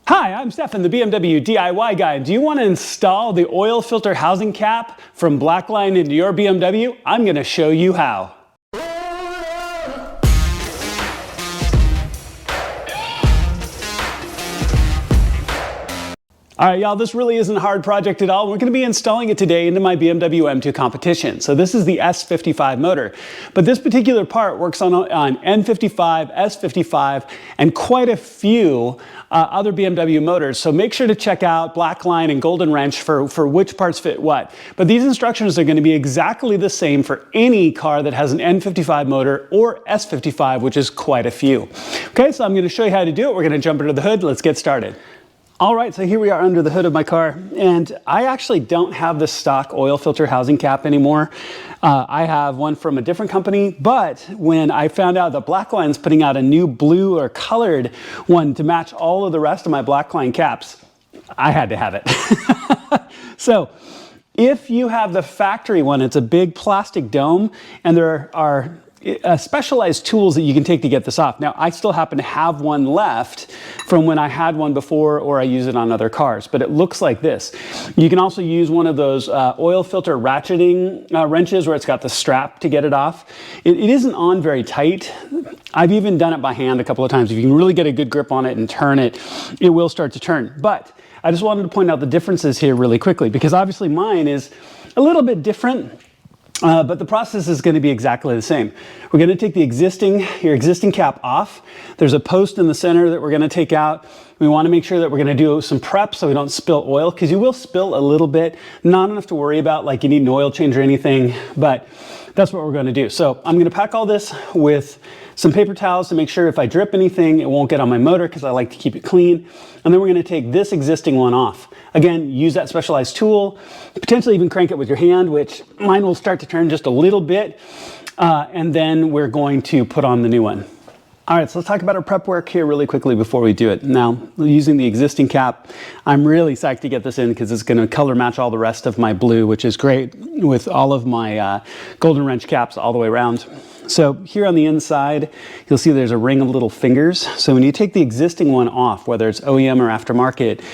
Hi, I'm Stefan, the BMW DIY guy. Do you want to install the oil filter housing cap from Blackline into your BMW? I'm going to show you how. All right, y'all, this really isn't a hard project at all. We're going to be installing it today into my BMW M2 Competition. So this is the S55 motor, but this particular part works on N55, S55, and quite a few other BMW motors. So make sure to check out Blackline and Golden Wrench for which parts fit what. But these instructions are going to be exactly the same for any car that has an N55 motor or S55, which is quite a few. Okay, so I'm going to show you how to do it. We're going to jump into the hood. Let's get started. All right, so here we are under the hood of my car, and I actually don't have the stock oil filter housing cap anymore. I have one from a different company, but when I found out that Blackline's putting out a new blue or colored one to match all of the rest of my Blackline caps, I had to have it. So if you have the factory one, it's a big plastic dome, and there are specialized tools that you can take to get this off. Now, I still happen to have one left from when I had one before, or I use it on other cars, but it looks like this. You can also use one of those oil filter ratcheting wrenches where it's got the strap to get it off. It isn't on very tight. I've even done it by hand a couple of times. If you can really get a good grip on it and turn it, it will start to turn. But I just wanted to point out the differences here really quickly, because obviously mine is a little bit different. But the process is going to be exactly the same. We're going to take your existing cap off. There's a post in the center that we're going to take out. We want to make sure that we're going to do some prep so we don't spill oil, because you will spill a little bit, not enough to worry about, like you need an oil change or anything, but that's what we're going to do. So I'm going to pack all this with some paper towels to make sure if I drip anything, it won't get on my motor, because I like to keep it clean. And then we're going to take this existing one off. Again, use that specialized tool, potentially even crank it with your hand, which mine will start to turn just a little bit. And then we're going to put on the new one. All right, so let's talk about our prep work here really quickly before we do it. Now, using the existing cap, I'm really psyched to get this in because it's going to color match all the rest of my blue, which is great with all of my Golden Wrench caps all the way around. So here on the inside, you'll see there's a ring of little fingers. So when you take the existing one off, whether it's OEM or aftermarket,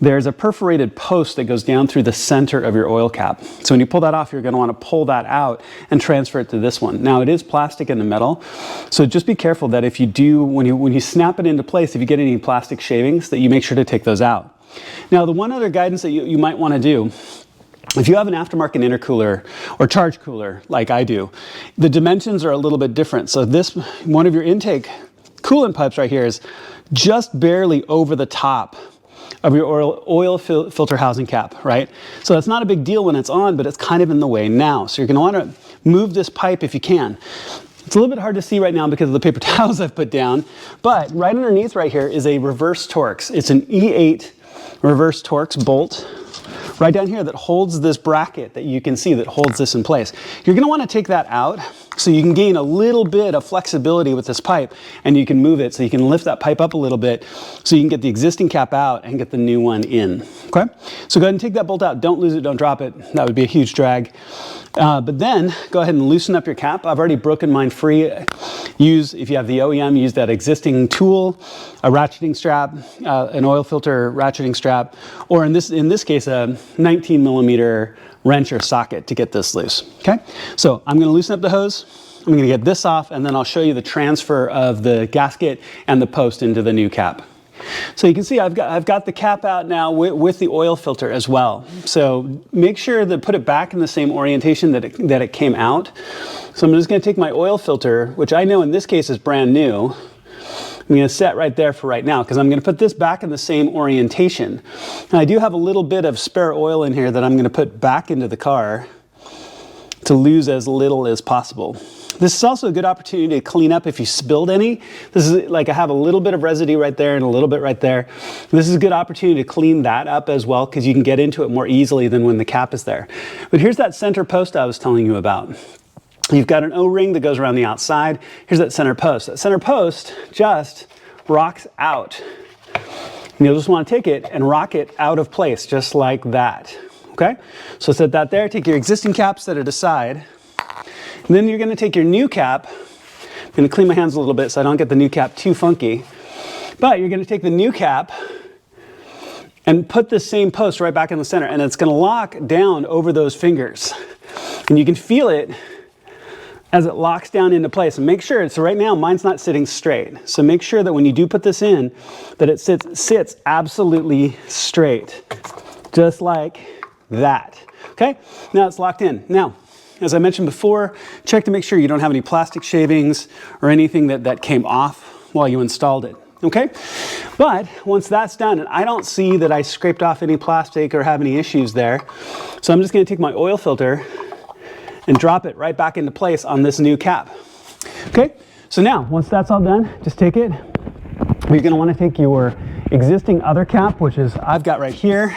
there's a perforated post that goes down through the center of your oil cap. So when you pull that off, you're going to want to pull that out and transfer it to this one. Now, it is plastic in the metal, so just be careful that if you do, when you snap it into place, if you get any plastic shavings, that you make sure to take those out. Now, the one other guidance that you might want to do, if you have an aftermarket intercooler or charge cooler like I do, the dimensions are a little bit different. So this, one of your intake coolant pipes right here is just barely over the top of your oil filter housing cap, right? So that's not a big deal when it's on, but it's kind of in the way now. So you're going to want to move this pipe if you can. It's a little bit hard to see right now because of the paper towels I've put down, but right underneath right here is a reverse torx. It's an E8 reverse torx bolt right down here that holds this bracket that you can see that holds this in place. You're going to want to take that out so you can gain a little bit of flexibility with this pipe, and you can move it so you can lift that pipe up a little bit so you can get the existing cap out and get the new one in. Okay, so go ahead and take that bolt out. Don't lose it, don't drop it. That would be a huge drag. But then go ahead and loosen up your cap. I've already broken mine free. If you have the OEM, use that existing tool, a ratcheting strap, an oil filter ratcheting strap, or in this case, a 19 millimeter wrench or socket to get this loose. Okay, so I'm going to loosen up the hose. I'm going to get this off, and then I'll show you the transfer of the gasket and the post into the new cap. So you can see I've got the cap out now with the oil filter as well. So make sure to put it back in the same orientation that it came out. So I'm just going to take my oil filter, which I know in this case is brand new. I'm going to set right there for right now because I'm going to put this back in the same orientation. And I do have a little bit of spare oil in here that I'm going to put back into the car to lose as little as possible. This is also a good opportunity to clean up if you spilled any. This is like I have a little bit of residue right there and a little bit right there. This is a good opportunity to clean that up as well because you can get into it more easily than when the cap is there. But here's that center post I was telling you about. You've got an O-ring that goes around the outside. Here's that center post. That center post just rocks out. And you'll just want to take it and rock it out of place just like that. Okay? So set that there. Take your existing cap, set it aside. And then you're going to take your new cap. I'm going to clean my hands a little bit so I don't get the new cap too funky. But you're going to take the new cap and put the same post right back in the center, and it's going to lock down over those fingers. And you can feel it as it locks down into place. And make sure, so right now mine's not sitting straight. So make sure that when you do put this in, that it sits absolutely straight, just like that. Okay, now it's locked in. Now, as I mentioned before, check to make sure you don't have any plastic shavings or anything that came off while you installed it. Okay, but once that's done, and I don't see that I scraped off any plastic or have any issues there, so I'm just going to take my oil filter and drop it right back into place on this new cap. Okay, so now once that's all done, just take it. You're going to want to take your existing other cap, which is I've got right here,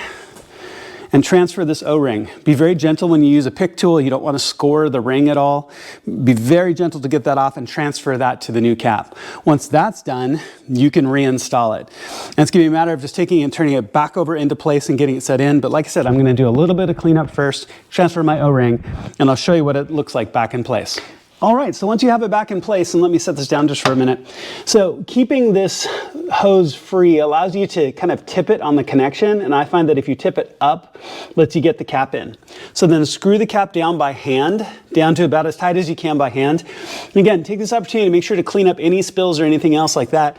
and transfer this O-ring. Be very gentle when you use a pick tool. You don't want to score the ring at all. Be very gentle to get that off and transfer that to the new cap. Once that's done, you can reinstall it. And it's going to be a matter of just taking it and turning it back over into place and getting it set in. But like I said, I'm going to do a little bit of cleanup first, transfer my O-ring, and I'll show you what it looks like back in place. All right, so once you have it back in place, and let me set this down just for a minute. So keeping this hose free allows you to kind of tip it on the connection, and I find that if you tip it up, lets you get the cap in. So then screw the cap down by hand, down to about as tight as you can by hand. And again, take this opportunity to make sure to clean up any spills or anything else like that.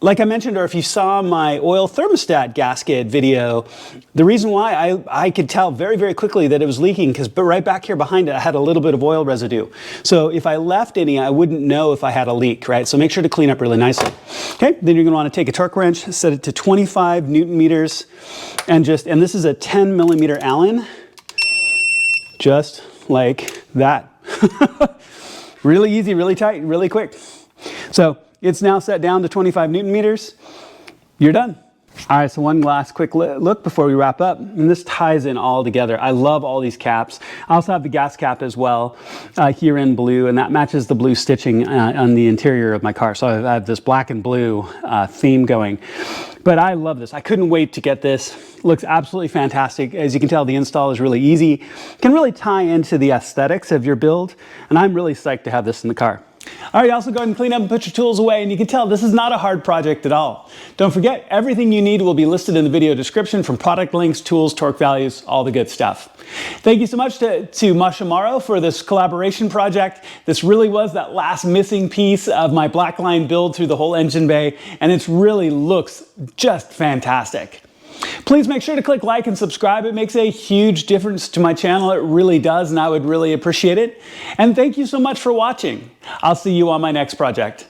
Like I mentioned, or if you saw my oil thermostat gasket video, the reason why I could tell very, very quickly that it was leaking, because right back here behind it, I had a little bit of oil residue. So if I left any, I wouldn't know if I had a leak, right? So make sure to clean up really nicely. Okay, then you're gonna wanna take a torque wrench, set it to 25 Newton meters, and this is a 10 millimeter Allen, just like that. Really easy, really tight, really quick. So it's now set down to 25 Newton meters. You're done. All right, so one last quick look before we wrap up, and this ties in all together. I love all these caps. I also have the gas cap as well here in blue, and that matches the blue stitching on the interior of my car. So I have this black and blue theme going. But I love this. I couldn't wait to get this. Looks absolutely fantastic. As you can tell, the install is really easy. Can really tie into the aesthetics of your build, and I'm really psyched to have this in the car. All right, also go ahead and clean up and put your tools away, and you can tell this is not a hard project at all. Don't forget, everything you need will be listed in the video description, from product links, tools, torque values, all the good stuff. Thank you so much to Mashimarho for this collaboration project. This really was that last missing piece of my Blackline build through the whole engine bay, and it really looks just fantastic. Please make sure to click like and subscribe. It makes a huge difference to my channel. It really does, and I would really appreciate it. And thank you so much for watching. I'll see you on my next project.